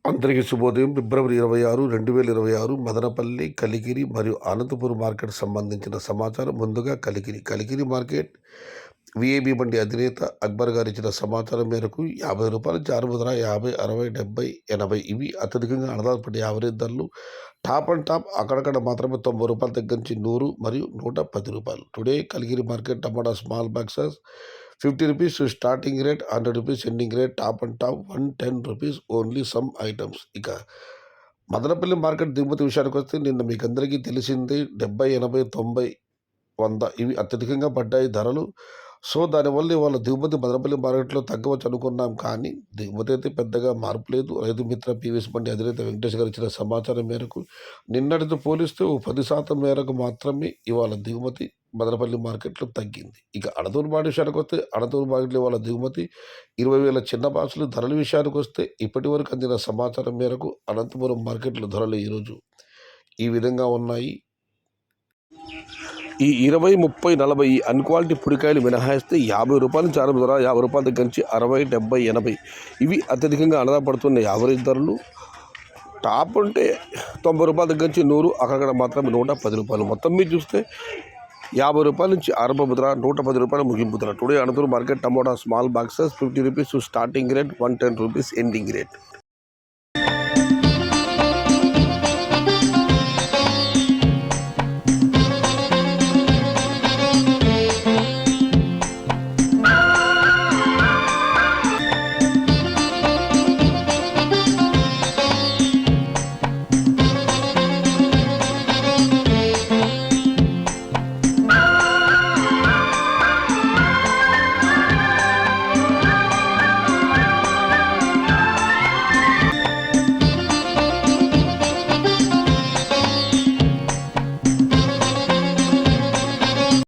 అందరికీ శుభోదయం. ఫిబ్రవరి 26, 2026 మదనపల్లి, కలికిరి మరియు అనంతపురం మార్కెట్ సంబంధించిన సమాచారం. ముందుగా కలికిరి మార్కెట్ విఏబి బండి అధినేత అక్బర్ గారు ఇచ్చిన సమాచారం మేరకు ₹50 జారుముద్ర 50, 60, 70, 80 ఇవి అత్యధికంగా ఆధారపడి యావరేజ్ ధరలు. టాప్ అండ్ టాప్ అక్కడక్కడ మాత్రమే ₹90 దగ్గర నుంచి 100 మరియు ₹110. Today Kalikiri market tomato small boxes ₹50 starting rate, ₹100 ending rate, top and top ₹110 only some items. ఇక మదనపల్లి మార్కెట్ దిగుమతి విషయానికి వస్తే నిన్న మీకు అందరికీ తెలిసింది 70, 80, 90, 100 ఇవి అత్యధికంగా పడ్డాయి ధరలు. సో దానివల్ల ఇవాళ దిగుమతి మదనపల్లి మార్కెట్లో తగ్గవచ్చు అనుకున్నాం, కానీ దిగుమతి అయితే పెద్దగా మార్పు లేదు. రైతు మిత్ర పీవీఎస్ బండి అధినేత వెంకటేష్ గారు ఇచ్చిన సమాచారం మేరకు నిన్నటితో పోలిస్తే 10% మేరకు మాత్రమే ఇవాళ దిగుమతి మదనపల్లి మార్కెట్లో తగ్గింది. ఇక అనంతపురం మార్కెట్ విషయానికి వస్తే అనంతపురం మార్కెట్లో ఇవాళ దిగుమతి 20,000 చిన్న బాక్సులు. ధరల విషయానికి వస్తే ఇప్పటి వరకు అందిన సమాచారం మేరకు అనంతపురం మార్కెట్లో ధరలు ఈరోజు ఈ విధంగా ఉన్నాయి. ఈ 20, 30, 40 అన్క్వాలిటీ పుడికాయలు మినహాయిస్తే ₹50 జారుము ధర, ₹50 దగ్గర నుంచి 60, 70, 80 ఇవి అత్యధికంగా ఆధారపడుతున్న యావరేజ్ ధరలు. టాప్ అంటే ₹90 దగ్గర నుంచి 100, అక్కడ మాత్రమే ₹110. మొత్తం మీద చూస్తే ₹50 నుంచి ఆరంభ ధర, ₹110 ముగింపు ధర. Today Anantapur market tomato small boxes ₹50 starting rate, ₹110 ending rate.